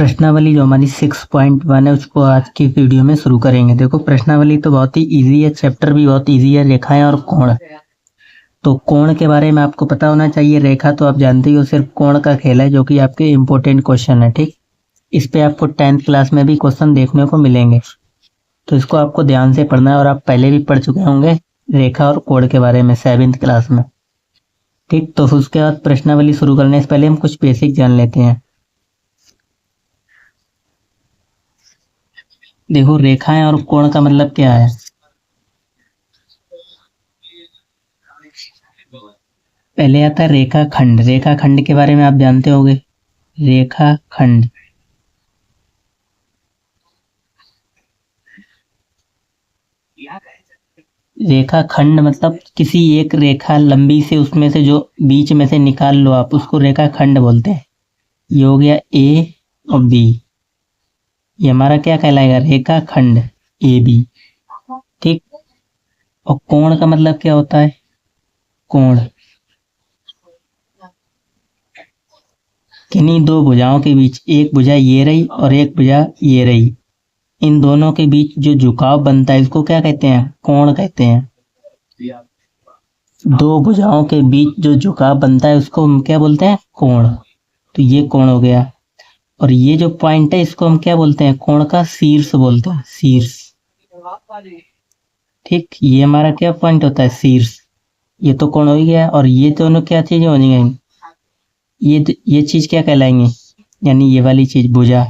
प्रश्नावली जो हमारी 6.1 है उसको आज की वीडियो में शुरू करेंगे। देखो प्रश्नावली तो बहुत ही इजी है, चैप्टर भी बहुत इजी है, रेखाएं और कोण। तो कोण के बारे में आपको पता होना चाहिए। रेखा तो आप जानते ही हो, सिर्फ कोण का खेल है, जो कि आपके इम्पोर्टेंट क्वेश्चन है। ठीक, इस पे आपको 10th क्लास में भी क्वेश्चन देखने को मिलेंगे, तो इसको आपको ध्यान से पढ़ना है। और आप पहले भी पढ़ चुके होंगे रेखा और कोण के बारे में 7th क्लास में। ठीक, तो उसके बाद प्रश्नावली शुरू करने से पहले हम कुछ बेसिक जान लेते हैं। देखो रेखाएं और कोण का मतलब क्या है। पहले आता है रेखाखंड। रेखाखंड के बारे में आप जानते होंगे। रेखाखंड रेखाखंड मतलब किसी एक रेखा लंबी से उसमें से जो बीच में से निकाल लो आप, उसको रेखाखंड बोलते हैं। ये हो गया ए और बी, ये हमारा क्या कहलाएगा, रेखाखंड ए बी। ठीक, और कोण का मतलब क्या होता है, कोण किन्हीं दो भुजाओं के बीच, एक भुजा ये रही और एक भुजा ये रही, इन दोनों के बीच जो झुकाव बनता है इसको क्या कहते हैं, कोण कहते हैं। दो भुजाओं के बीच जो झुकाव बनता है उसको हम क्या बोलते हैं, कोण। तो ये कोण हो गया। और ये जो पॉइंट है इसको हम क्या बोलते हैं, कोण का शीर्ष बोलते हैं, शीर्ष। ठीक, ये हमारा क्या पॉइंट होता है, शीर्ष। ये तो कोण हो ही गया। और ये दोनों क्या चीजें हो जाएंगी, ये चीज क्या कहलाएंगी, यानी ये वाली चीज भुजा,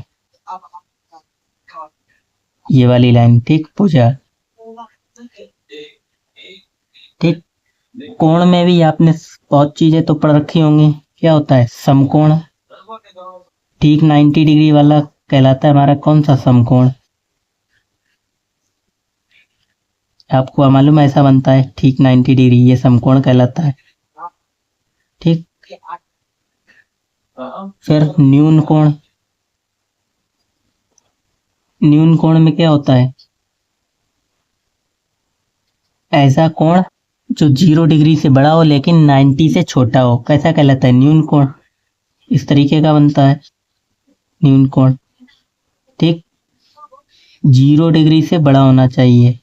ये वाली लाइन। ठीक, भुजा। ठीक, कोण में भी आपने बहुत चीजें तो पढ़ रखी होंगी। क्या होता है, समकोण। ठीक, 90 डिग्री वाला कहलाता है हमारा कौन सा, समकोण। आपको मालूम है ऐसा बनता है, ठीक 90 डिग्री, ये समकोण कहलाता है। ठीक, फिर न्यून कोण। न्यून कोण में क्या होता है, ऐसा कोण जो 0 डिग्री से बड़ा हो लेकिन 90 से छोटा हो, कैसा कहलाता है, न्यून कोण। इस तरीके का बनता है न्यून कोण। ठीक, 0 डिग्री से बड़ा होना चाहिए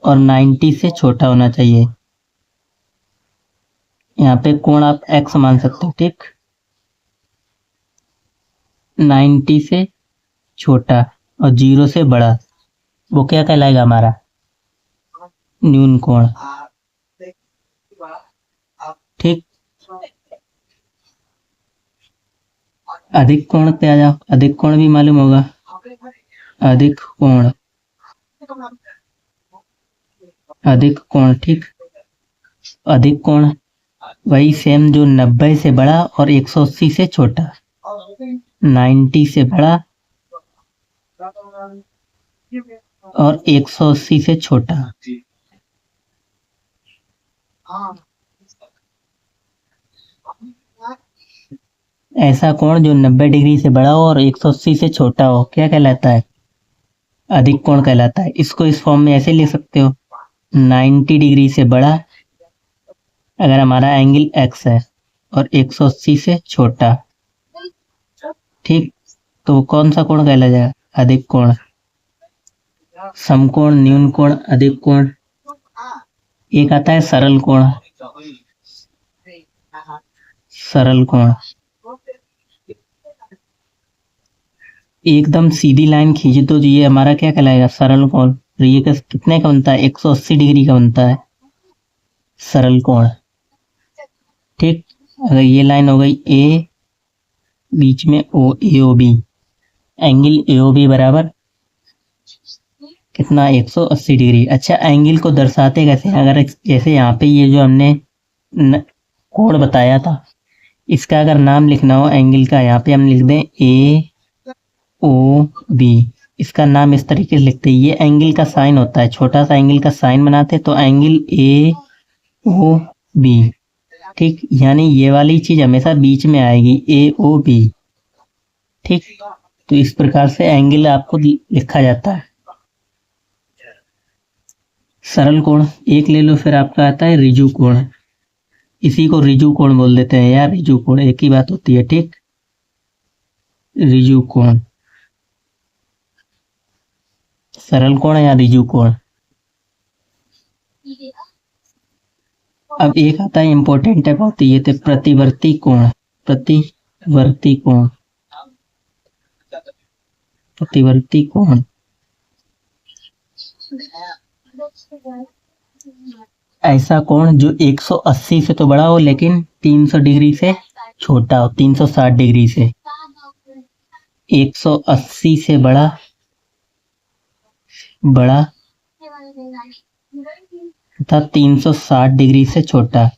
और 90 से छोटा होना चाहिए। यहाँ पे कोण आप x मान सकते हो। ठीक, 90 से छोटा और 0 से बड़ा, वो क्या कहलाएगा हमारा, न्यून कोण। ठीक, अधिक कोण पे आ जाओ। अधिक कोण भी मालूम होगा, अधिक कोण, अधिक कोण। ठीक, अधिक कोण वही सेम जो 90 से बड़ा और 180 से छोटा, 90 से बड़ा और 180 से छोटा। ऐसा कोण जो 90 डिग्री से बड़ा हो और 180 से छोटा हो, क्या कहलाता है, अधिक कोण कहलाता है। इसको इस फॉर्म में ऐसे लिख सकते हो, 90 डिग्री से बड़ा अगर हमारा एंगल x है और 180 से छोटा। ठीक, तो कौन सा कोण कहला जाएगा, अधिक कोण। समकोण, न्यून कोण, अधिक कोण। एक आता है सरल कोण। सरल कोण एकदम सीधी लाइन खींचे तो ये हमारा क्या कहलाएगा, सरल कोण। तो ये कितने का बनता है, 180 डिग्री का बनता है सरल कोण। ठीक, अगर ये लाइन हो गई ए, बीच में O, A O B, angle A O B बराबर कितना, 180 डिग्री। अच्छा, एंगल को दर्शाते कैसे, अगर जैसे यहाँ पे ये जो हमने कोण बताया था, इसका अगर नाम लिखना हो एंगल का, यहाँ पे हम लिख दें ए ओ बी। इसका नाम इस तरीके से लिखते हैं, ये एंगल का साइन होता है, छोटा सा एंगल का साइन बनाते तो एंगल ए ओ बी। ठीक, यानी ये वाली चीज हमेशा बीच में आएगी, ए ओ बी। ठीक, तो इस प्रकार से एंगल आपको लिखा जाता है। सरल कोण एक ले लो, फिर आपका आता है ऋजु कोण। इसी को ऋजु कोण बोल देते हैं यार, ऋजु कोण एक ही बात होती है। ठीक, ऋजु कोण, सरल कोण या ऋजु कोण। अब एक आता है इंपॉर्टेंट है बहुत, ये थे प्रतिवर्ती कोण। प्रतिवर्ती कोण, प्रतिवर्ती कोण ऐसा कोण जो 180 से तो बड़ा हो लेकिन 300 डिग्री से छोटा हो, 360 डिग्री से। 180 से बड़ा तथा 360 डिग्री से छोटा।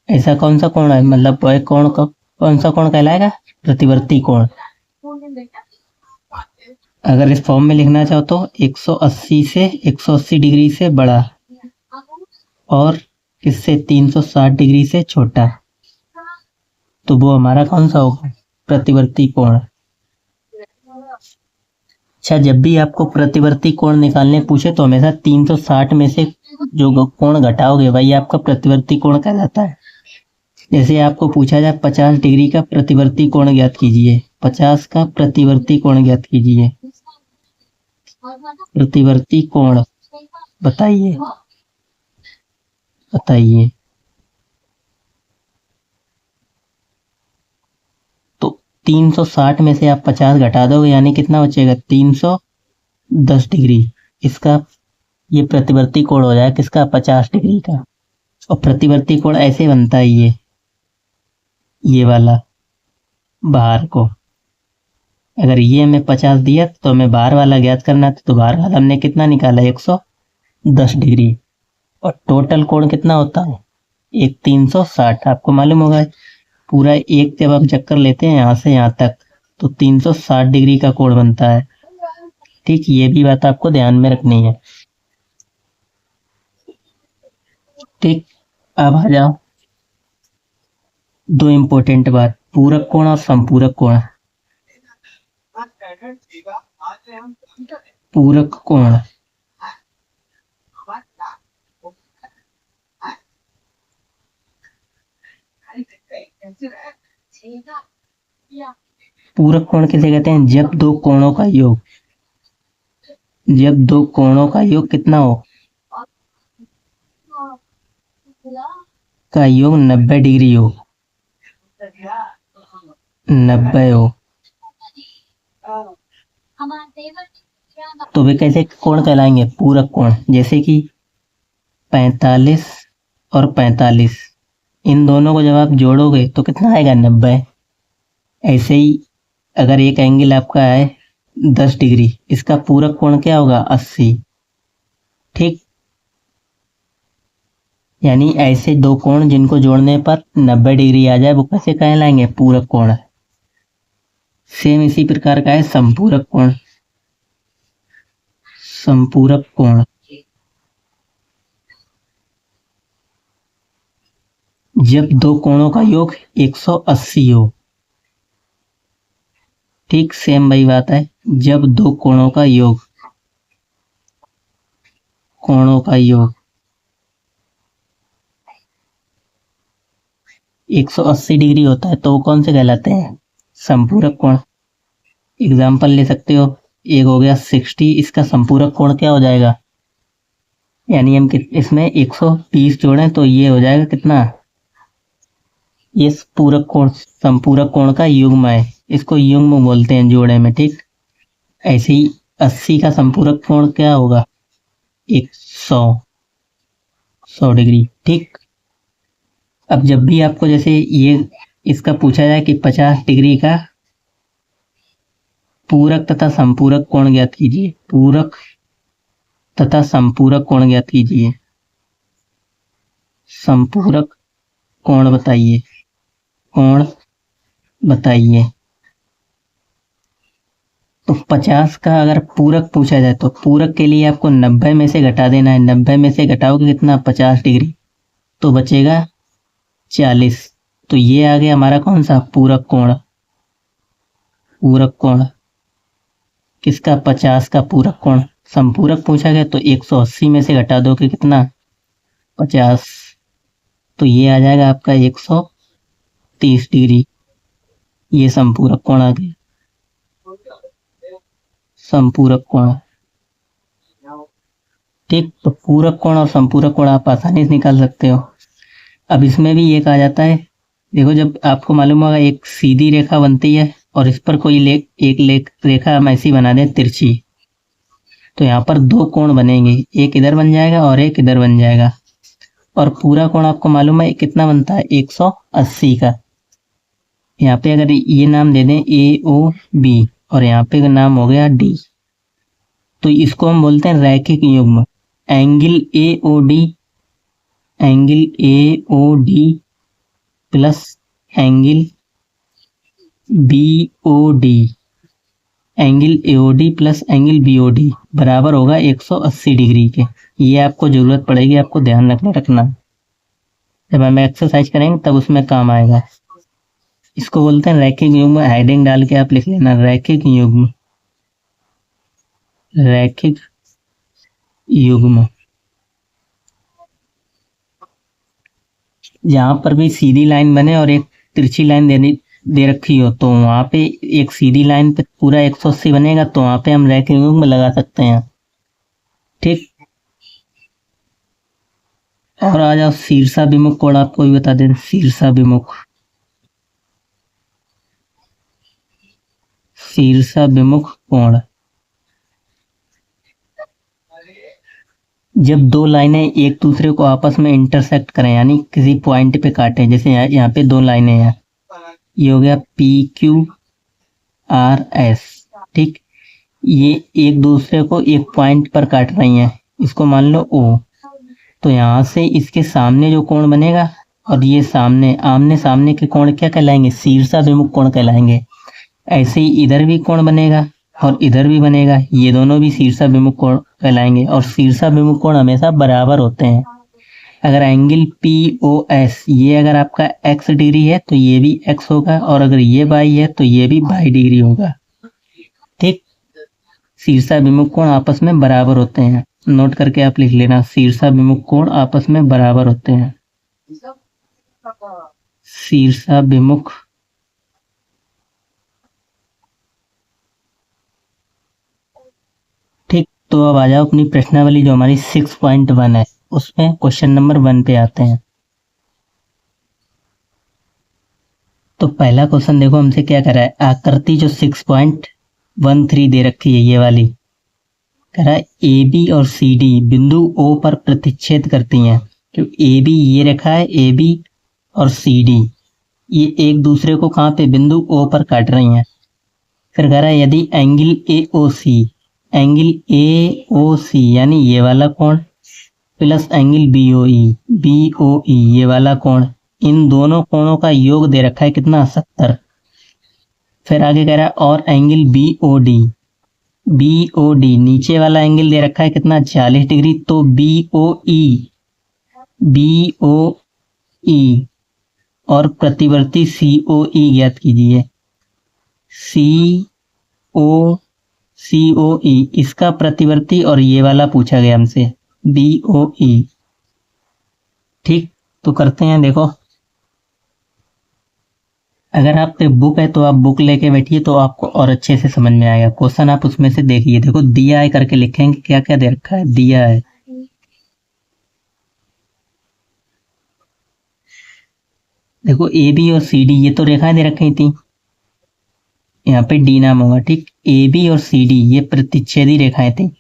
ऐसा कौन सा कोण है, मतलब वह कोण का कौन सा कोण कहलाएगा, प्रतिवर्ती कोण। अगर इस फॉर्म में लिखना चाहो तो 180 से 180 डिग्री से बड़ा और किससे 360 डिग्री से छोटा, तो वो हमारा कौन सा होगा, प्रतिवर्ती कोण। अच्छा, जब भी आपको प्रतिवर्ती कोण निकालने पूछे तो हमेशा 360 में से जो कोण घटाओगे वही आपका प्रतिवर्ती कोण कहलाता है। जैसे आपको पूछा जाए 50 डिग्री का प्रतिवर्ती कोण ज्ञात कीजिए, 50 का प्रतिवर्ती कोण ज्ञात कीजिए। प्रतिवर्ती कोण बताइए। तो 360 में से आप 50 घटा दोगे यानी कितना बचेगा, 310 डिग्री। इसका ये प्रतिवर्ती कोण हो जाएगा किसका, 50 डिग्री का। और प्रतिवर्ती कोण ऐसे बनता है, ये वाला बाहर को। अगर ये हमें 50 दिया तो हमें बाहर वाला ज्ञात करना था, तो बाहर वाला हमने कितना निकाला, 110 डिग्री। और टोटल कोण कितना होता है, एक 360। आपको मालूम होगा पूरा एक जब हम चक्कर लेते हैं यहाँ से यहाँ तक तो 360 डिग्री का कोण बनता है। ठीक, ये भी बात आपको ध्यान में रखनी है। ठीक, अब आ जाओ दो इंपॉर्टेंट बात, पूरक कोण और संपूरक कोण। पूरक कोण पूरक कोण किसे कहते हैं, जब दो कोणों का योग, जब दो कोणों का योग कितना हो, का योग 90 डिग्री हो, 90 हो, तो वे कैसे कोण कहलाएंगे, पूरक कोण। जैसे कि 45 और 45, इन दोनों को जब आप जोड़ोगे तो कितना आएगा, 90। ऐसे ही अगर एक एंगल आपका है 10 डिग्री, इसका पूरक कोण क्या होगा, 80। ठीक, यानी ऐसे दो कोण जिनको जोड़ने पर 90 डिग्री आ जाए वो कैसे कहलाएंगे, पूरक कोण। सेम इसी प्रकार का है संपूरक कोण। संपूरक कोण जब दो कोणों का योग 180 हो। ठीक, सेम वही बात है, जब दो कोणों का योग 180 डिग्री होता है तो वो कौन से कहलाते हैं, संपूरक कोण। एग्जाम्पल ले सकते हो, एक हो गया 60, इसका संपूरक कोण क्या हो जाएगा, यानी हम इसमें 120 जोड़ें तो ये हो जाएगा कितना, ये पूरक कोण संपूरक कोण का युग्म है, इसको युग्म बोलते हैं जोड़े में। ठीक, ऐसे ही 80 का संपूरक कोण क्या होगा, 100 डिग्री। ठीक, अब जब भी आपको जैसे ये इसका पूछा जाए कि 50 डिग्री का पूरक तथा संपूरक कोण ज्ञात कीजिए, पूरक तथा संपूरक कोण ज्ञात कीजिए, संपूरक कोण बताइए, कोण बताइए। तो 50 का अगर पूरक पूछा जाए तो पूरक के लिए आपको 90 में से घटा देना है, 90 में से घटाओगे कितना, 50 डिग्री, तो बचेगा 40। तो ये आ गया हमारा कौन सा, पूरक कोण। पूरक कोण किसका, 50 का पूरक कोण। संपूरक पूछा गया तो 180 में से घटा दो कि कितना, 50। तो ये आ जाएगा आपका 130 डिग्री। ये समपूरक कोण आ गया, समपूरक कोण। ठीक, तो पूरक कोण और संपूरक कोण आप आसानी से निकाल सकते हो। अब इसमें भी एक आ जाता है, देखो जब आपको मालूम होगा एक सीधी रेखा बनती है और इस पर कोई एक रेखा हम ऐसी बना दें तिरछी, तो यहाँ पर दो कोण बनेंगे, एक इधर बन जाएगा और एक इधर बन जाएगा। और पूरा कोण आपको मालूम है कितना बनता है, 180 का। यहाँ पे अगर ये नाम दे दें AOB और यहाँ पे का नाम हो गया D, तो इसको हम बोलते हैं रैखिक युग्म। Angle AOD plus angle BOD, angle AOD plus angle BOD बराबर होगा 180 डिग्री के। ये आपको जरूरत पड़ेगी, आपको ध्यान रखना। जब हम एक्सरसाइज करेंगे तब उसमें काम आएगा। इसको बोलते हैं रैखिक युग्म। हेडिंग डाल के आप लिख लेना, रैखिक युग्म, रैखिक युग्म। जहां पर भी सीधी लाइन बने और एक तिरछी लाइन दे रखी हो, तो वहां पे एक सीधी लाइन पे पूरा 180 बनेगा, तो वहां पे हम रैखिक युग्म लगा सकते हैं। ठीक, और आ जाओ शीर्षाभिमुख कोण, आपको भी बता दें शीर्षाभिमुख। शीर्षाभिमुख कोण, जब दो लाइनें एक दूसरे को आपस में इंटरसेक्ट करें, यानी किसी पॉइंट पे काटें, जैसे यहाँ पे दो लाइनें हैं, ये हो गया PQRS। ठीक, ये एक दूसरे को एक पॉइंट पर काट रही हैं, इसको मान लो O। तो यहाँ से इसके सामने जो कोण बनेगा और ये सामने आमने सामने के कोण क्या कहलाएंगे, शीर्षाभिमुख कोण कहलाएंगे। ऐसे ही इधर भी कोण बनेगा और इधर भी बनेगा, ये दोनों भी शीर्षाभिमुख कोण कहलाएंगे। और शीर्षाभिमुख कोण हमेशा बराबर होते हैं। अगर एंगल POS ये अगर आपका x डिग्री है तो ये भी x होगा, और अगर ये y है तो ये भी y डिग्री होगा। ठीक, शीर्षाभिमुख कोण आपस में बराबर होते हैं। नोट करके आप लिख लेना, शीर्षाभिमुख कोण आपस में बराबर होते हैं। शीर्षाभिमुख ठीक, तो अब आ जाओ अपनी प्रश्नावली जो हमारी 6.1 है, उसमें क्वेश्चन नंबर 1 पे आते हैं। तो पहला क्वेश्चन देखो हमसे क्या कर रहा है, आकृति जो 6.13 दे रखी है ये वाली, कह रहा है AB और CD बिंदु O पर प्रतिच्छेद करती हैं। तो AB ये रखा है, AB और CD ये एक दूसरे को कहाँ पे, बिंदु O पर काट रही हैं। फिर कह रहा है यदि एंगल AOC यानी ये वाला कोण प्लस एंगल BOE ये वाला कोण, इन दोनों कोणों का योग दे रखा है कितना, 70। फिर आगे कह रहा है और एंगल BOD नीचे वाला एंगल दे रखा है कितना, 40 डिग्री। तो BOE और प्रतिवर्ती COE ज्ञात कीजिए। COE इसका प्रतिवर्ती और ये वाला पूछा गया हमसे, BOE। ठीक, तो करते हैं। देखो अगर आप पे बुक है तो आप बुक लेके बैठिए तो आपको और अच्छे से समझ में आएगा। क्वेश्चन आप उसमें से देखिए। देखो दिया है करके लिखेंगे, क्या क्या दे रखा है, दिया है। देखो AB और CD ये तो रेखाएं दे रखी थी, यहाँ पे D नाम होगा। ठीक, AB और CD ये प्रतिच्छेदी रेखाएं थी।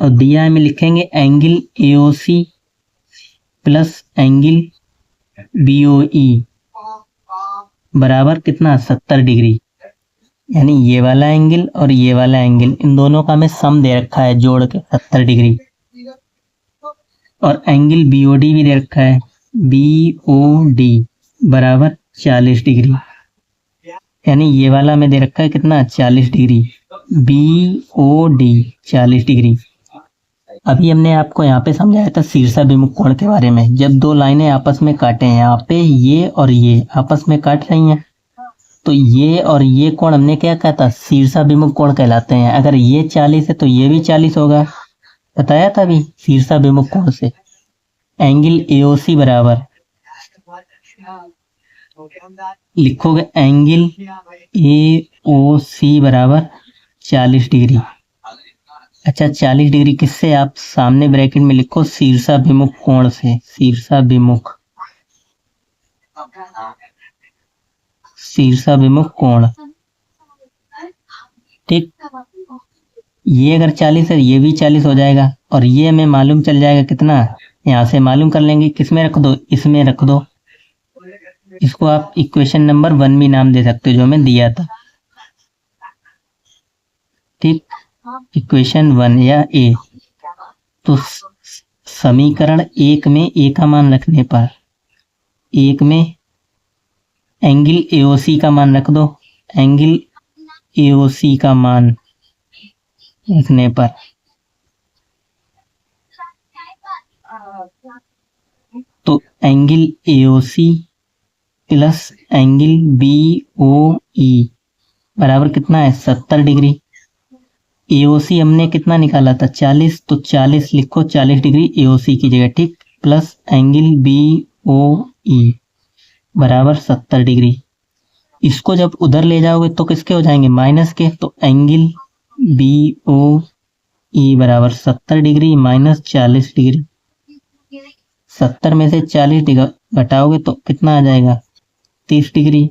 और दिया में लिखेंगे angle AOC plus angle BOE बराबर कितना, 70 डिग्री। यानी ये वाला एंगल और ये वाला एंगल, इन दोनों का हमें सम दे रखा है जोड़ के 70 डिग्री। और एंगल BOD भी दे रखा है, BOD बराबर 40 डिग्री। यानी ये वाला में दे रखा है कितना, 40 डिग्री। BOD 40 degree. अभी हमने आपको यहाँ पे समझाया था शीर्षाभिमुख कोण के बारे में। जब दो लाइनें आपस में काटे हैं, यहाँ पे ये और ये आपस में काट रही हैं, तो ये और ये कोण हमने क्या कहा था, शीर्षाभिमुख कोण कहलाते हैं। अगर ये 40 है तो ये भी 40 होगा, बताया था अभी शीर्षाभिमुख कोण से। एंगल AOC बराबर, लिखोगे एंगल AOC बराबर 40 डिग्री। अच्छा 40 डिग्री किससे, आप सामने ब्रैकेट में लिखो शीर्षाभिमुख कोण से, शीर्षाभिमुख कोण। ठीक, ये अगर 40 है ये भी 40 हो जाएगा, और ये हमें मालूम चल जाएगा कितना, यहाँ से मालूम कर लेंगे। किसमें रख दो, इसमें रख दो। इसको आप इक्वेशन नंबर 1 भी नाम दे सकते हो जो हमें दिया था। ठीक, इक्वेशन 1 या ए। तो समीकरण 1 में ए का मान रखने पर, 1 में एंगल AOC का मान रख दो, एंगल AOC का मान रखने पर तो angle AOC plus angle BOE बराबर कितना है, 70 डिग्री। AOC हमने कितना निकाला था, 40, तो 40 लिखो, 40 डिग्री AOC की जगह। ठीक, प्लस एंगल BOE बराबर 70 डिग्री। इसको जब उधर ले जाओगे तो किसके हो जाएंगे, माइनस के। तो एंगल BOE बराबर 70 डिग्री माइनस 40 डिग्री। 70 में से 40 घटाओगे तो कितना आ जाएगा, 30 डिग्री।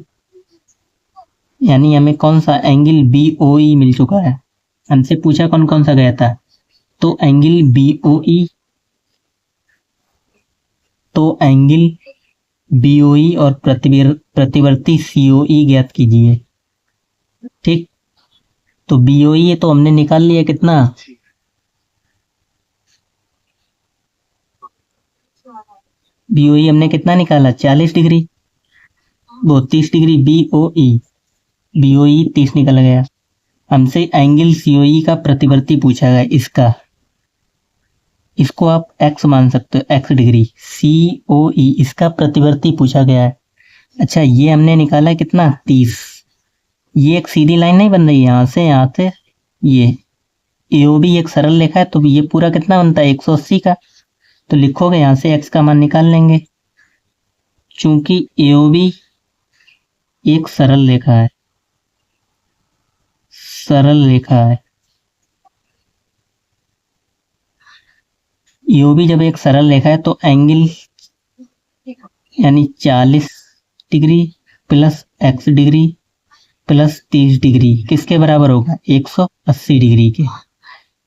यानी हमें कौन सा एंगल BOE मिल चुका है। हमसे पूछा कौन कौन सा गया था, तो एंगल BOE, तो एंगल BOE और प्रतिवर्ती COE ज्ञात कीजिए। ठीक, तो BOE तो हमने निकाल लिया कितना, BOE हमने कितना निकाला, 40 डिग्री, वो 30 डिग्री BOE 30 निकल गया। हमसे एंगल COE का प्रतिवर्ती पूछा गया, इसको आप x मान सकते हो, x डिग्री। COE इसका प्रतिवर्ती पूछा गया है। अच्छा ये हमने निकाला है कितना, 30। ये एक सीधी लाइन नहीं बन रही, यहाँ से ये AOB एक सरल रेखा है, तो ये पूरा कितना बनता है, 180 का। तो लिखोगे यहाँ से x का मान निकाल लेंगे। चूंकि AOB एक सरल रेखा है, AOB जब एक सरल रेखा है तो एंगल यानी 40 degree plus x degree plus 30 degree किसके बराबर होगा, 180 डिग्री के।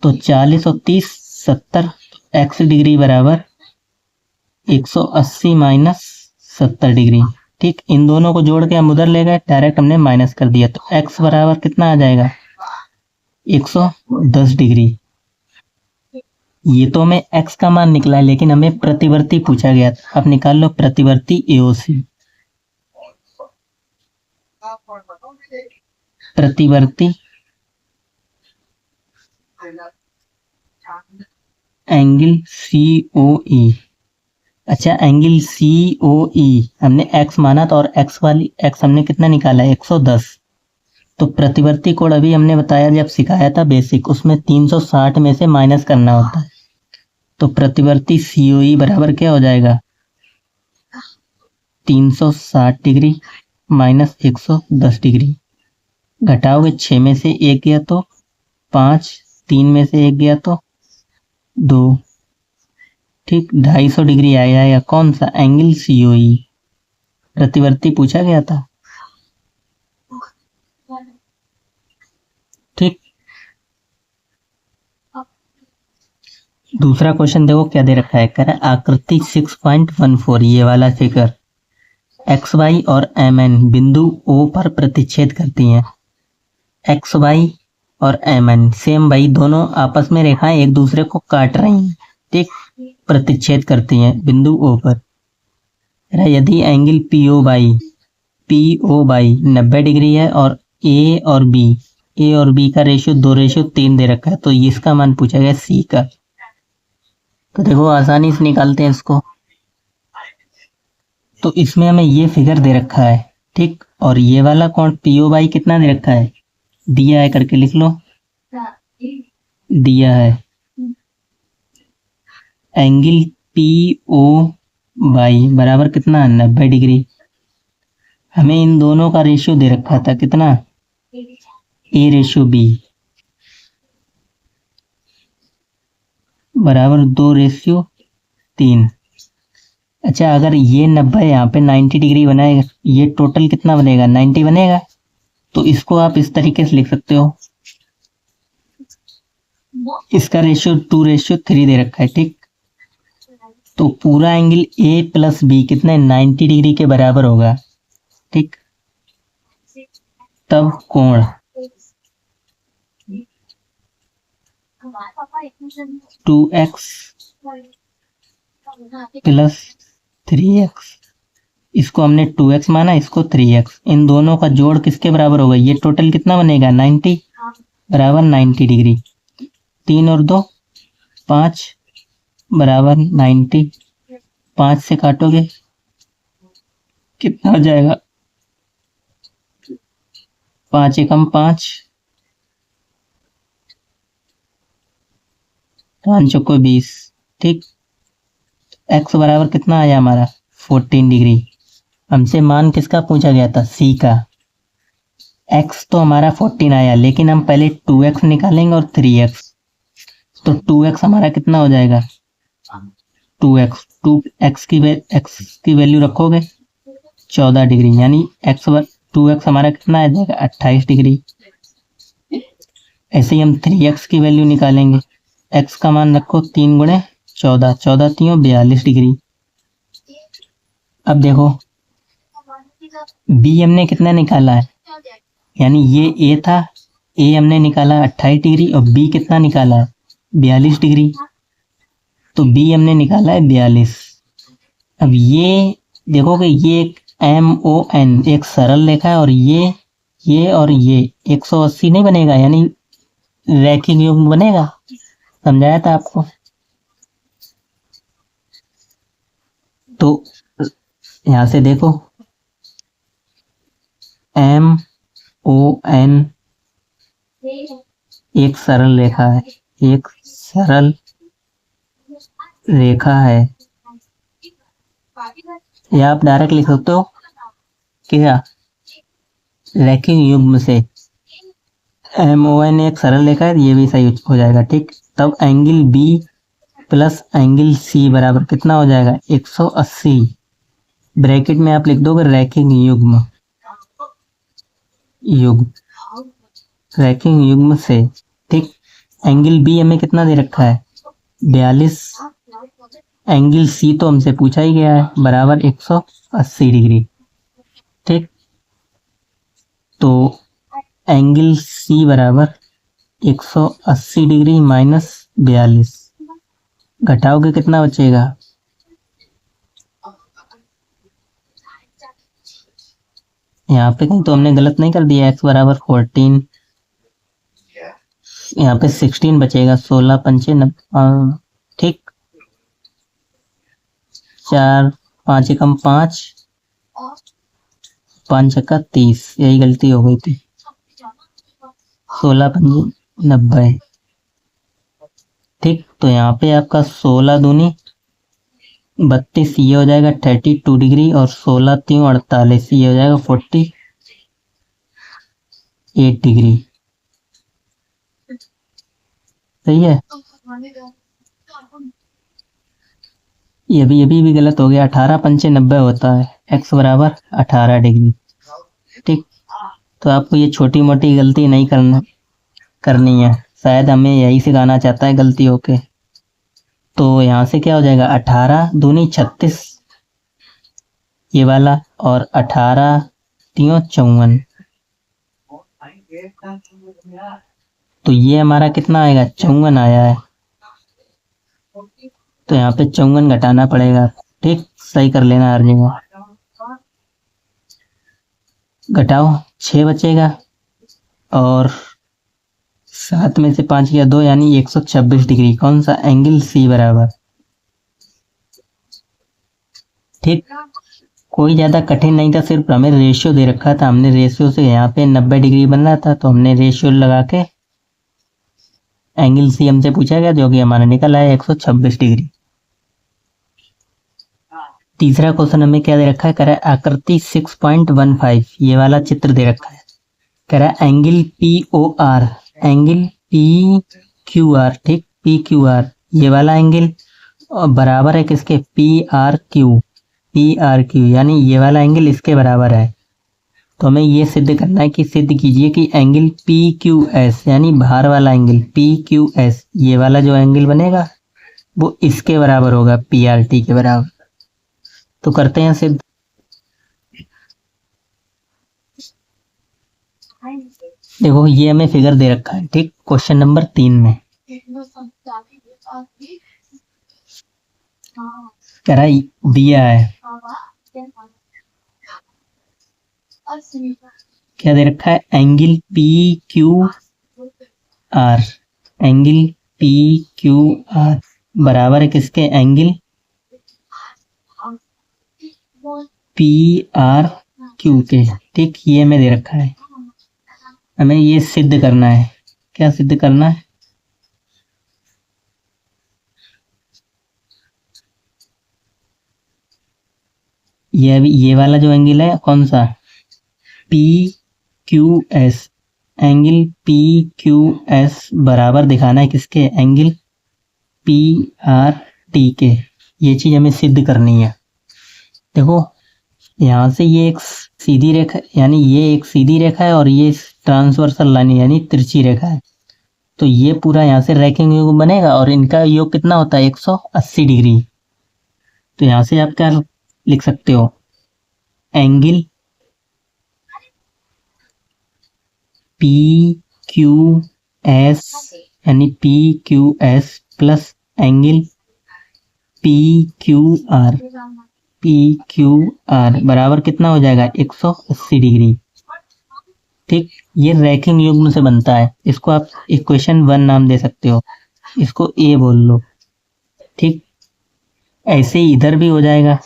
तो 40 और 30 70, x डिग्री बराबर 180 माइनस 70 डिग्री। ठीक, इन दोनों को जोड़ के हम उधर ले गए, डायरेक्ट हमने माइनस कर दिया, तो x बराबर कितना आ जाएगा, 110 डिग्री। ये तो हमें x का मान निकला है, लेकिन हमें प्रतिवर्ती पूछा गया था। अब निकाल लो प्रतिवर्ती AOC। प्रतिवर्ती एंगल COE। अच्छा एंगल COE हमने x माना था, और x हमने कितना निकाला है, 110। तो प्रतिवर्ती कोण अभी हमने बताया जब सिखाया था बेसिक, उसमें 360 में से माइनस करना होता है। तो प्रतिवर्ती COE बराबर क्या हो जाएगा, 360 डिग्री माइनस 110 डिग्री। घटाओगे 6 में से 1 गया तो 5, 3 में से 1 गया तो 2। ठीक, 250 डिग्री आ जाएगा। कौन सा, एंगल COE। प्रतिवर्ती पूछा गया था। ठीक, दूसरा क्वेश्चन देखो क्या दे रखा है, कह रहा है आकृति 6.14 ये वाला फिगर XY और MN बिंदु O पर प्रतिच्छेद करती हैं। XY और MN सेम भाई, दोनों आपस में रेखाएं एक दूसरे को काट रही हैं। ठीक, प्रतिच्छेद करती हैं बिंदु O पर। यदि एंगल PO बाई 90 डिग्री है, और A और B का रेशियो 2:3 दे रखा है, तो इसका मान पूछा गया C का। तो देखो आसानी से निकालते हैं इसको। तो इसमें हमें ये फिगर दे रखा है, ठीक, और ये वाला कोण PO बाई कितना दे रखा है, दिया है, करके लिख लो, दिया है। एंगल पी ओ वाई बराबर कितना 90 डिग्री। हमें इन दोनों का रेशियो दे रखा था कितना, A/B बराबर 2/3। अच्छा अगर ये 90 यहाँ पे 90 डिग्री बनाएगा, ये टोटल कितना बनेगा 90 बनेगा। तो इसको आप इस तरीके से लिख सकते हो, इसका रेशियो 2/3 दे रखा है, ठीक। तो पूरा एंगल A+B कितने 90 डिग्री के बराबर होगा, ठीक। तब कोण 2x प्लस 3x, इसको हमने 2x माना, इसको 3x, इन दोनों का जोड़ किसके बराबर होगा, ये टोटल कितना बनेगा 90 बराबर 90 डिग्री। 3 और 2 5 बराबर 90, 5 से काटोगे कितना हो जाएगा, 5 एकम 5, 5 चौको 20, ठीक। x बराबर कितना आया हमारा 14 डिग्री। हमसे मान किसका पूछा गया था, c का। x तो हमारा 14 आया, लेकिन हम पहले 2x निकालेंगे और 3x, तो 2x हमारा कितना हो जाएगा 2x, 2x की वैल्यू रखोगे 14 डिग्री, यानी 2x हमारा कितना आ जाएगा 28 डिग्री। ऐसे ही हम 3x की वैल्यू निकालेंगे, x का मान रखो 3 गुणे 14, 14 3 42 डिग्री। अब देखो b हमने कितना निकाला है, यानी ये a था, a हमने निकाला 28 डिग्री और b कितना निकाला है 42 डिग्री, तो b हमने निकाला है 42। अब ये देखोगे ये एक MON एक सरल रेखा है, और ये और ये 180 नहीं बनेगा, यानी रैखिक युग्म बनेगा, समझाया था आपको। तो यहां से देखो MON एक सरल रेखा है, एक सरल रेखा है, या आप डायरेक्ट लिख सकते हो क्या रैखिक युग्म से। MON एक सरल रेखा है, ये भी सही हो जाएगा, ठीक। तब angle B plus angle C बराबर कितना हो जाएगा 180, ब्रैकेट में आप लिख दोगे रैखिक युग्म, रैखिक युग्म से, ठीक। एंगल B हमें कितना दे रखा है 42, एंगल C तो हमसे पूछा ही गया है बराबर 180 डिग्री, ठीक। तो एंगल C बराबर 180 डिग्री माइनस 42, घटाओगे कितना बचेगा, यहाँ पे कहीं तो हमने गलत नहीं कर दिया, x बराबर 14, यहाँ पे 16 बचेगा, 16 पंचे 90, ठीक। 4 5 एकम 5, 5 छक्का 30, यही गलती हो गई थी, 16 पंजे 90, ठीक। तो यहाँ पे आपका 16 दूनी 32, ये हो जाएगा 32 डिग्री, और 16 3 48, ये हो जाएगा 48 डिग्री, सही है। ये भी गलत हो गया, 18 पंचे 90 होता है, x बराबर 18 डिग्री, ठीक। तो आपको ये छोटी मोटी गलती नहीं करनी है, शायद हमें यही सिखाना चाहता है गलती होके। तो यहाँ से क्या हो जाएगा 18 दूनी 36, ये वाला, और 18 3 54, तो ये हमारा कितना आएगा 54 आया है, तो यहाँ पे 54 घटाना पड़ेगा, ठीक। सही कर लेना हर जगह, घटाओ 6 बचेगा, और 7 में से 5 या 2, यानी 126 डिग्री, कौन सा एंगल C बराबर, ठीक। कोई ज्यादा कठिन नहीं था, सिर्फ हमें रेशियो दे रखा था, हमने रेशियो से यहाँ पे 90 डिग्री बन रहा था, तो हमने रेशियो लगा के एंगल C हमसे पूछा गया, जो कि हमारा निकल आया 126 डिग्री। तीसरा क्वेश्चन हमें क्या दे रखा है, कह रहा है आकृति 6.15, ये वाला चित्र दे रखा है। कह रहा है एंगल POR, एंगल PQR, ठीक, PQR ये वाला एंगल और बराबर है किसके, PRQ, यानी ये वाला एंगल इसके बराबर है। तो हमें ये सिद्ध करना है कि सिद्ध कीजिए कि एंगल PQS यानी बाहर वाला एंगल PQS, ये वाला जो एंगल बनेगा वो इसके बराबर होगा, PRT के बराबर। तो करते हैं सिद्ध। देखो ये हमें फिगर दे रखा है, ठीक, क्वेश्चन नंबर 3 में कह रहा है दिया है, क्या दे रखा है, एंगल PQR, एंगल PQR बराबर है किसके, एंगल PRQ के, ठीक, ये हमें दे रखा है। हमें ये सिद्ध करना है, क्या सिद्ध करना है, ये वाला जो एंगल है कौन सा, PQS, एंगल PQS बराबर दिखाना है किसके, एंगल PRT के। ये चीज हमें सिद्ध करनी है। देखो यहाँ से ये एक सीधी रेखा, यानी ये एक सीधी रेखा है और ये ट्रांसवर्सल लाइन यानी तिरछी रेखा है। तो ये पूरा यहाँ से रेखिंग योग बनेगा और इनका योग कितना होता है, 180 डिग्री। तो यहाँ से आप क्या लिख सकते हो, एंगल PQS यानी PQS प्लस एंगल PQR बराबर कितना हो जाएगा, 180 डिग्री। ठीक, ये रेखिंग युग्म से बनता है। इसको आप इक्वेशन 1 नाम दे सकते हो, इसको A बोल लो। ठीक, ऐसे ही इधर भी हो जाएगा,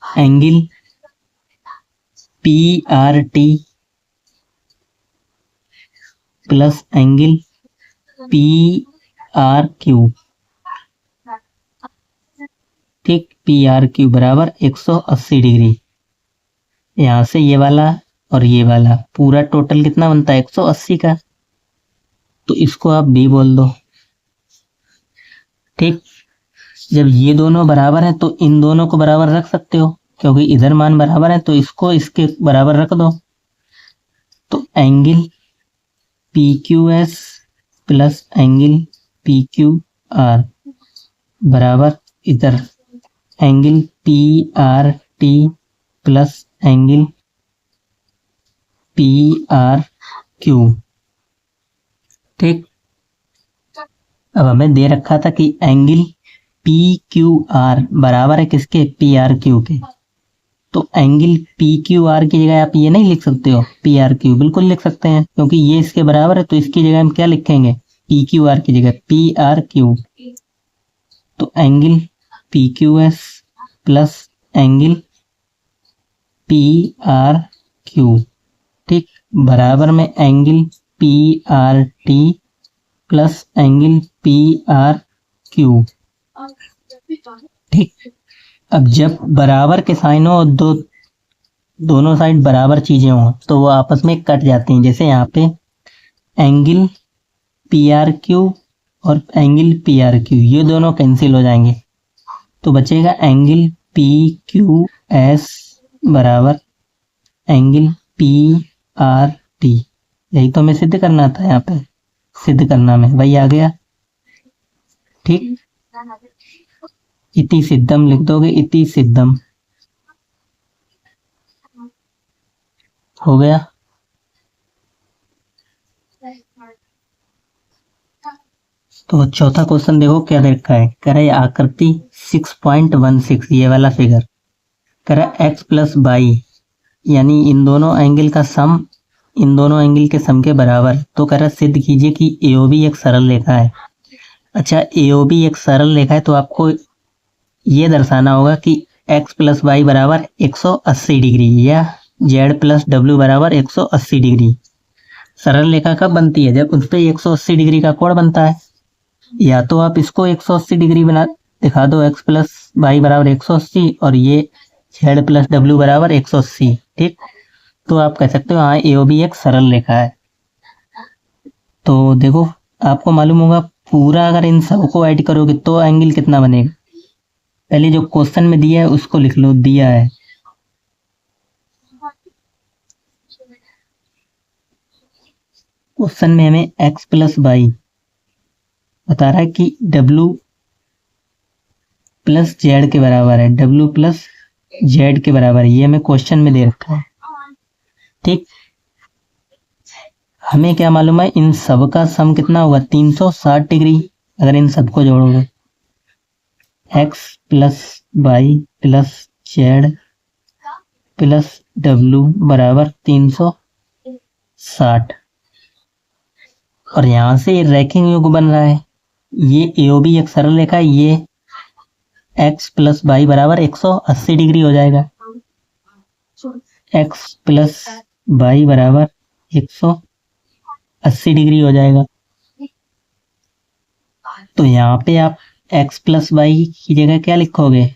angle PRT plus angle PRQ, ठीक, PRQ बराबर 180 डिग्री। यहां से ये वाला और ये वाला पूरा टोटल कितना बनता है, 180 का। तो इसको आप B बोल दो। ठीक, जब ये दोनों बराबर हैं तो इन दोनों को बराबर रख सकते हो, क्योंकि इधर मान बराबर है तो इसको इसके बराबर रख दो। तो angle PQS plus angle PQR बराबर इधर angle PRT plus angle PRQ। ठीक, अब हमें दे रखा था कि एंगल PQR बराबर है किसके, PRQ के। तो एंगल PQR की जगह आप ये नहीं लिख सकते हो, PRQ बिल्कुल लिख सकते हैं, क्योंकि ये इसके बराबर है। तो इसकी जगह हम क्या लिखेंगे, PQR की जगह PRQ। तो angle PQS plus angle PRQ, ठीक, बराबर में angle PRT plus angle PRQ। ठीक, अब जब बराबर के साइन हो, दोनों साइड बराबर चीजें हो तो वो आपस में कट जाती हैं। जैसे यहाँ पे एंगल PRQ और एंगल PRQ ये दोनों कैंसिल हो जाएंगे, तो बचेगा एंगल PQS बराबर एंगल PRT। यही तो हमें सिद्ध करना था, यहाँ पे सिद्ध करना में वही आ गया। ठीक, इति सिद्धम लिख दोगे, इति सिद्धम हो गया। तो चौथा क्वेश्चन देखो क्या दे रखा है, कह रहा है आकृति 6.16 ये वाला फिगर, कह रहा है x प्लस वाई यानी इन दोनों एंगल का सम इन दोनों एंगल के सम के बराबर। तो कह रहा है सिद्ध कीजिए कि AOB एक सरल रेखा है। अच्छा, AOB एक सरल रेखा है तो आपको ये दर्शाना होगा कि x प्लस वाई बराबर 180 डिग्री या z प्लस w बराबर 180 डिग्री। सरल रेखा कब बनती है, जब उस पर 180 डिग्री का कोण बनता है। या तो आप इसको 180 डिग्री दिखा दो x प्लस वाई बराबर 180 और ये z प्लस डब्ल्यू बराबर 180। ठीक, तो आप कह सकते हो हाँ AOB एक सरल रेखा है। तो देखो आपको मालूम होगा पूरा अगर इन सबको ऐड करोगे तो एंगल कितना बनेगा। पहले जो क्वेश्चन में दिया है उसको लिख लो, दिया है क्वेश्चन में हमें x प्लस वाई बता रहा है कि w प्लस जेड के बराबर है, w प्लस जेड के बराबर है, ये हमें क्वेश्चन में दे रखा है। ठीक, हमें क्या मालूम है इन सब का सम कितना होगा 360 डिग्री। अगर इन सबको जोड़ोगे x plus y plus z plus डब्ल्यू बराबर 360 और यहां से ये रैखिक योग बन रहा है। ये AOB एक सरल रेखा है, ये x प्लस वाई बराबर 180 डिग्री हो जाएगा। x प्लस वाई बराबर 180 डिग्री हो जाएगा। तो यहाँ पे आप x प्लस वाई की जगह क्या लिखोगे,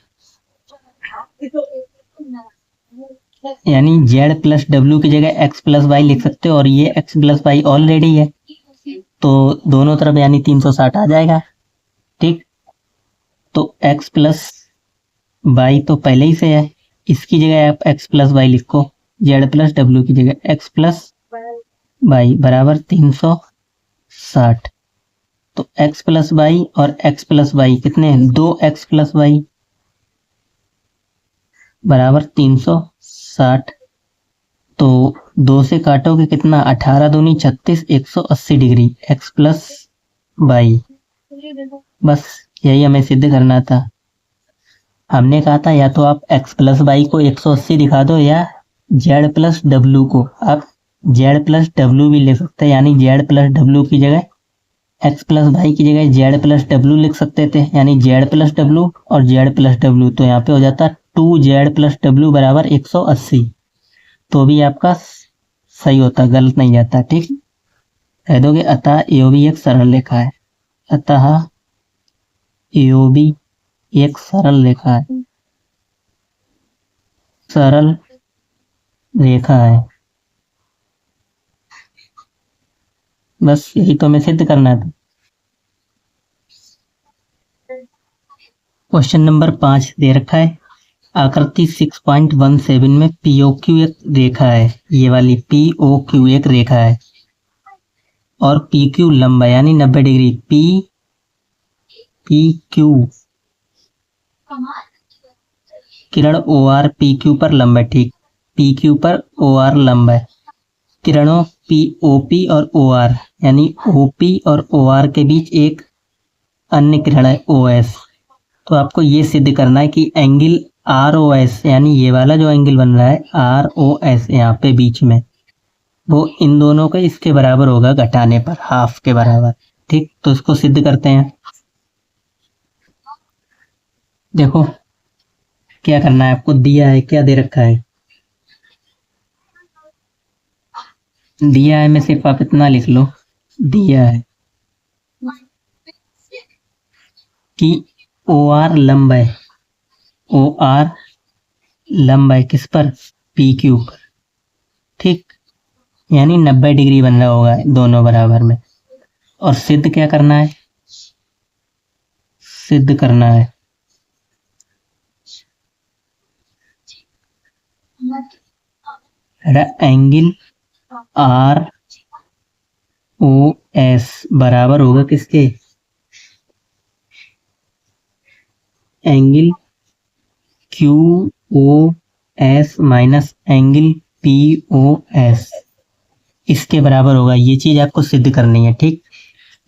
यानी z प्लस डब्ल्यू की जगह x प्लस वाई लिख सकते हो और ये x प्लस वाई ऑलरेडी है तो दोनों तरफ यानी 360 आ जाएगा। ठीक, तो x प्लस वाई तो पहले ही से है, इसकी जगह आप x प्लस वाई लिखो, z प्लस डब्ल्यू की जगह x प्लस वाई बराबर 360। तो x प्लस वाई और x प्लस वाई कितने हैं, 2x प्लस वाई बराबर 360। तो 2 से काटोगे कितना, 18 दूनी 36, 180 डिग्री x प्लस वाई। बस यही हमें सिद्ध करना था। हमने कहा था या तो आप x प्लस वाई को 180 दिखा दो या z प्लस डब्ल्यू को आप z प्लस डब्ल्यू भी ले सकते हैं, यानी z प्लस डब्ल्यू की जगह x प्लस वाई की जगह z प्लस डब्ल्यू लिख सकते थे, यानी z प्लस डब्ल्यू और z प्लस डब्ल्यू। तो यहाँ पे हो जाता 2z प्लस डब्ल्यू बराबर 180। तो भी आपका सही होता, गलत नहीं जाता। ठीक, कह दोगे अतः AOB एक सरल रेखा है, अतः AOB एक सरल रेखा है, सरल रेखा है। बस यही तो हमें सिद्ध करना था। क्वेश्चन नंबर 5 दे रखा है, आकृति 6.17 में POQ एक रेखा है, ये वाली POQ एक रेखा है और PQ लंबा यानी 90 degree. PQ Kiran OR PQ पर लंबा है। ठीक, PQ पर OR लंबा है। किरणों POP और OR यानी OP और OR के बीच एक अन्य किरण है OS। तो आपको ये सिद्ध करना है कि एंगल ROS यानी ये वाला जो एंगल बन रहा है ROS यहाँ पे बीच में, वो इन दोनों के इसके बराबर होगा घटाने पर, हाफ के बराबर। ठीक, तो इसको सिद्ध करते हैं। देखो क्या करना है आपको, दिया है, क्या दे रखा है, दिया है में सिर्फ आप इतना लिख लो, दिया है कि OR लंब है, OR लंब है किस पर, PQ पर। ठीक, यानी 90 डिग्री बन रहा होगा दोनों बराबर में। और सिद्ध क्या करना है, सिद्ध करना है एंगल ROS बराबर होगा किसके, angle QOS minus angle POS, इसके बराबर होगा। ये चीज आपको सिद्ध करनी है। ठीक,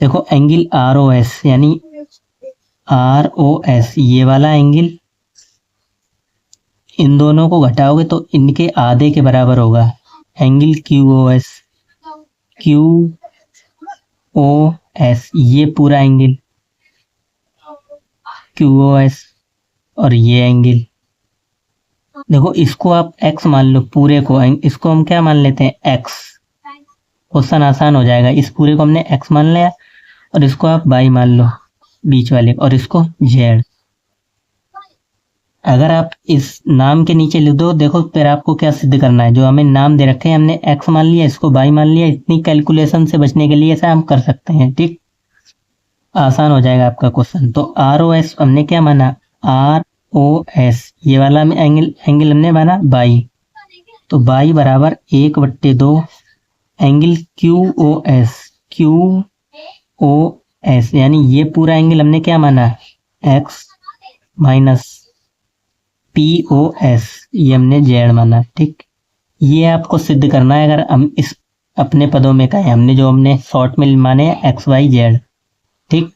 देखो एंगल ROS यानी ROS ये वाला एंगल, इन दोनों को घटाओगे तो इनके आधे के बराबर होगा एंगल QOS। QOS ये पूरा एंगल QOS और ये एंगल, देखो इसको आप x मान लो पूरे को, इसको हम क्या मान लेते हैं x, क्वेश्चन आसान हो जाएगा। इस पूरे को हमने x मान लिया और इसको आप y मान लो बीच वाले और इसको z। अगर आप इस नाम के नीचे लिख दो, देखो फिर आपको क्या सिद्ध करना है। जो हमें नाम दे रखे हैं, हमने x मान लिया, इसको y मान लिया। इतनी कैलकुलेशन से बचने के लिए ऐसा हम कर सकते हैं, ठीक। आसान हो जाएगा आपका क्वेश्चन। तो ROS हमने क्या माना, ROS, ये वाला एंगल हमने माना बाई। तो बाई बराबर 1/2 एंगल QOS, यानी ये पूरा एंगल हमने क्या माना, x माइनस POS, ये हमने जेड माना, ठीक। ये आपको सिद्ध करना है। अगर हम इस अपने पदों में कहें, हमने शॉर्ट में माने XYZ, ठीक।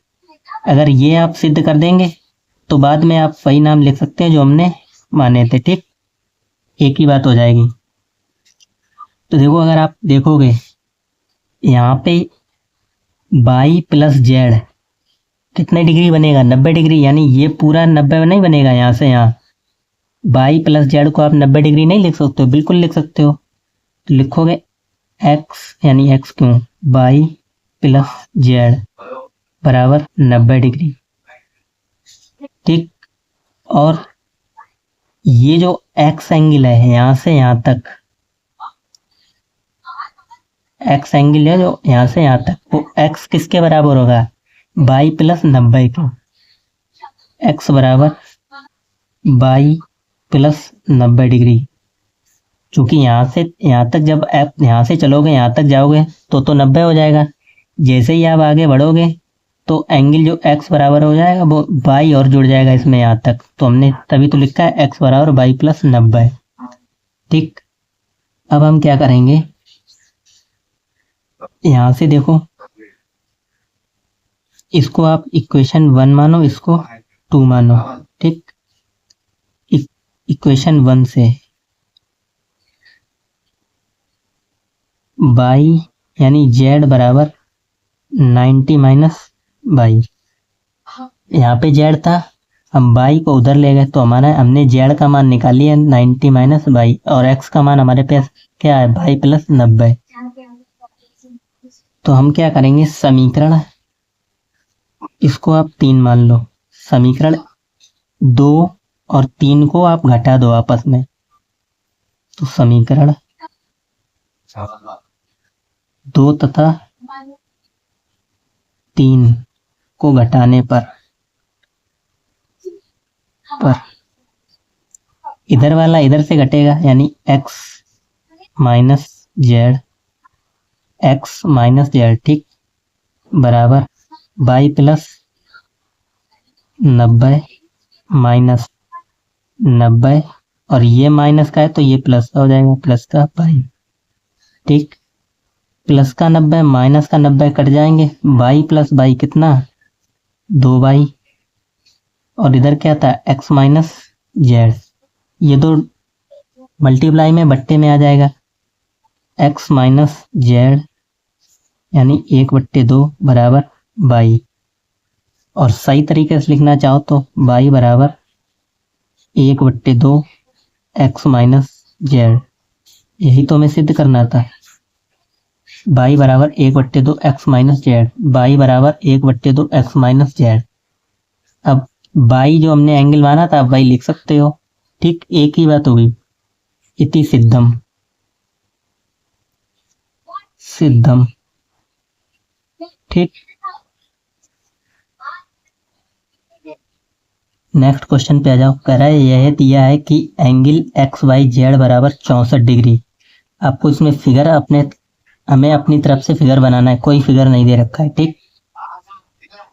अगर ये आप सिद्ध कर देंगे तो बाद में आप वही नाम लिख सकते हैं जो हमने माने थे, ठीक। एक ही बात हो जाएगी। तो देखो, अगर आप देखोगे यहाँ पे y प्लस जेड कितने डिग्री बनेगा, 90 डिग्री। यानी ये पूरा 90 नहीं बनेगा, यहाँ से यहाँ y प्लस जेड को आप 90 डिग्री नहीं लिख सकते हो, बिल्कुल लिख सकते हो। तो लिखोगे x, यानी x क्यों, y प्लस जेड बराबर 90 डिग्री, ठीक। और ये जो x एंगल है यहाँ से यहाँ तक, x एंगल है जो यहाँ से यहाँ तक, वो x किसके बराबर होगा, y प्लस 90 के। x बराबर y प्लस 90 डिग्री। चूंकि यहाँ से यहाँ तक, जब आप यहाँ से चलोगे यहाँ तक जाओगे तो 90 हो जाएगा। जैसे ही आप आगे बढ़ोगे तो एंगल जो x बराबर हो जाएगा वो y और जुड़ जाएगा इसमें यहाँ तक। तो हमने तभी तो लिखा है x बराबर y प्लस 90, ठीक। अब हम क्या करेंगे, यहाँ से देखो, इसको आप इक्वेशन 1 मानो, इसको 2 मानो, ठीक। इक्वेशन 1 से y यानी z बराबर 90 माइनस y, यहाँ पे z था, हम y को उधर ले गए तो हमने z का मान निकाल लिया 90 माइनस y, और x का मान हमारे पास क्या है, y प्लस 90। तो हम क्या करेंगे, समीकरण, इसको आप 3 मान लो। समीकरण 2 और 3 को आप घटा दो आपस में। तो समीकरण 2 तथा 3 को घटाने पर इधर वाला इधर से घटेगा, यानी x माइनस जेड, ठीक, बराबर y प्लस 90 माइनस 90, और ये माइनस का है तो ये प्लस का हो जाएगा, प्लस का y, ठीक। प्लस का 90 माइनस का 90 कट जाएंगे, y प्लस y कितना, 2y, और इधर क्या था, x माइनस जेड। ये दो मल्टीप्लाई में बट्टे में आ जाएगा, x माइनस जेड यानी 1/2 बराबर y। और सही तरीके से लिखना चाहो तो y बराबर 1/2 x माइनस जेड। यही तो हमें सिद्ध करना था, y बराबर 1/2 x माइनस जेड, y बराबर 1/2 x माइनस जेड। अब y जो हमने एंगल माना था आप y लिख सकते हो, ठीक। एक ही बात होगी, इति सिद्धम, ठीक। नेक्स्ट क्वेश्चन पे आ जाओ। कह रहा है यह दिया है कि एंगल XYZ बराबर 64 डिग्री। आपको इसमें फिगर हमें अपनी तरफ से फिगर बनाना है, कोई फिगर नहीं दे रखा है, ठीक।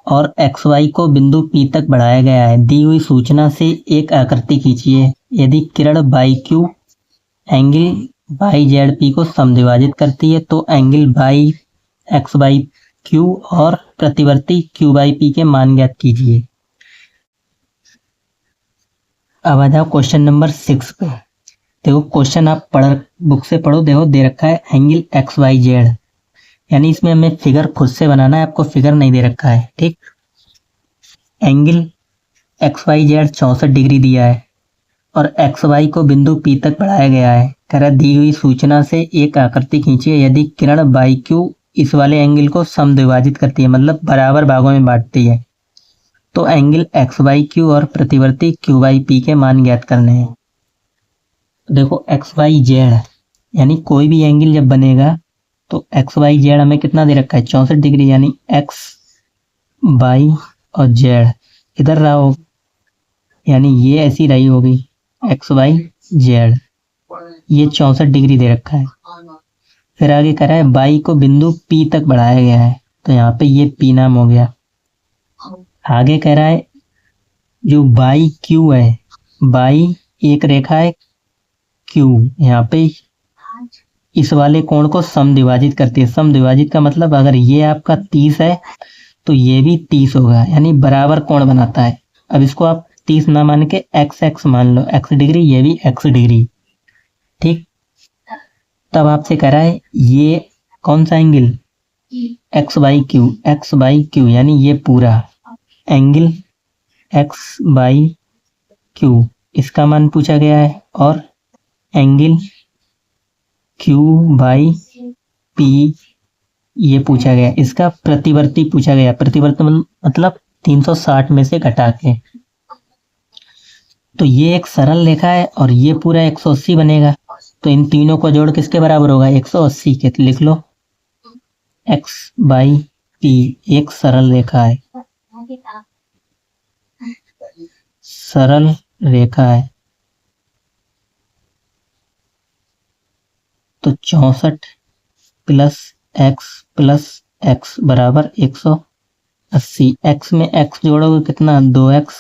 और XY को बिंदु P तक बढ़ाया गया है। दी हुई सूचना से एक आकृति खींचिए। यदि किरण BQ एंगल YZP को समद्विभाजित करती है तो एंगल YXYQ और प्रतिवर्ती QYP के मान ज्ञात कीजिए। अब आ जाओ क्वेश्चन नंबर 6 पे। देखो क्वेश्चन आप बुक से पढ़ो, देखो दे रखा है एंगल XYZ, यानी इसमें हमें फिगर खुद से बनाना है, आपको फिगर नहीं दे रखा है, ठीक। एंगल XYZ 64 डिग्री दिया है और XY को बिंदु P तक बढ़ाया गया है। कह रहा दी हुई सूचना से एक आकृति खींचिए। यदि किरण BQ इस वाले एंगल को समद्विभाजित करती है, मतलब बराबर भागों में बांटती है, तो एंगल एक्स बाई क्यू और प्रतिवर्ती क्यू बाई पी के मान ज्ञात करने हैं। देखो एक्स बाई जेड यानी कोई भी एंगल जब बनेगा तो एक्स बाई जेड हमें कितना दे रखा है 64 डिग्री, यानी एक्स बाई और जेड इधर रहा हो, यानी ये ऐसी रही होगी एक्स बाई जेड, ये 64 डिग्री दे रखा है। फिर आगे कह रहा है बाई को बिंदु पी तक बढ़ाया गया है, तो यहाँ पे ये पी नाम हो गया। आगे कह रहा है जो बाई क्यू है, बाई एक रेखा है क्यू, यहाँ पे इस वाले कोण को समद्विभाजित करती है। समद्विभाजित का मतलब अगर ये आपका 30 है तो ये भी 30 होगा, यानी बराबर कोण बनाता है। अब इसको आप 30 ना मान के एक्स एक्स मान लो, एक्स डिग्री, ये भी एक्स डिग्री, ठीक। तब आपसे कह रहा है ये कौन सा angle x by Q, x by Q यानी ये पूरा एंगल एक्स बाई क्यू, इसका मान पूछा गया है, और एंगल क्यू बाई पी ये पूछा गया, इसका प्रतिवर्ती पूछा गया। प्रतिवर्ती मतलब 360 में से घटा के। तो ये एक सरल रेखा है और ये पूरा 180 बनेगा, तो इन तीनों को जोड़ किसके बराबर होगा 180 के। लिख लो एक्स बाई पी एक सरल रेखा है, सरल रेखा है। तो 64 प्लस एक्स बराबर 180। एक्स में एक्स जोड़ोगे कितना 2x,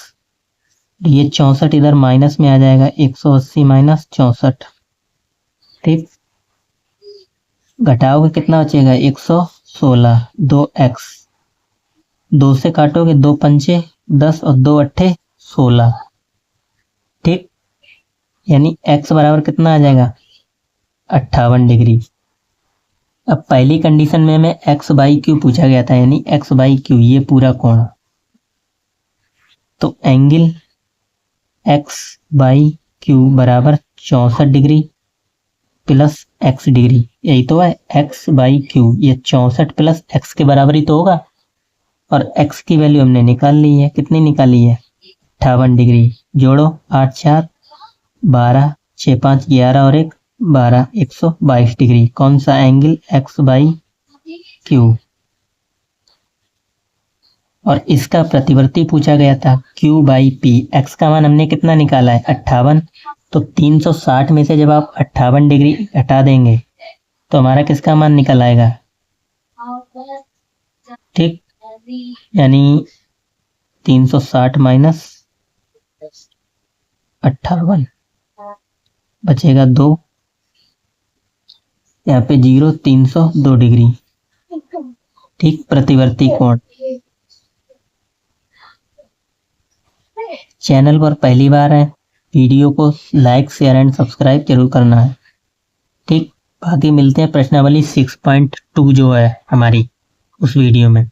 ये 64 इधर माइनस में आ जाएगा, 180 माइनस 64, ठीक। घटाओगे कितना बचेगा 116, 2x, 2 से काटोगे 2 पंचे 10 और 2 अट्ठे 16, ठीक। यानी x बराबर कितना आ जाएगा 58 डिग्री। अब पहली कंडीशन में हमें एक्स बाई क्यू पूछा गया था, यानी एक्स बाई क्यू ये पूरा कोण, तो एंगल एक्स बाई क्यू बराबर 64 डिग्री प्लस एक्स डिग्री, यही तो है एक्स बाई क्यू, ये 64 प्लस एक्स के बराबर ही तो होगा। और एक्स की वैल्यू हमने निकाल ली है, कितनी निकाली है 58 डिग्री। जोड़ो 8 4 12, 6 5 11 और 1 12, 122 डिग्री। कौन सा एंगल एक्स बाई क्यू, और इसका प्रतिवर्ती पूछा गया था क्यू बाई पी। एक्स का मान हमने कितना निकाला है 58, तो 360 में से जब आप 58 डिग्री हटा देंगे तो हमारा किसका मान निकल आएगा, ठीक। यानी 360 माइनस 58 बचेगा 2, यहाँ पे 0, 302 डिग्री, ठीक। प्रतिवर्ती कोण। चैनल पर पहली बार है, वीडियो को लाइक शेयर एंड सब्सक्राइब जरूर करना है, ठीक। बाकी मिलते हैं प्रश्नावली 6.2 जो है हमारी उस वीडियो में।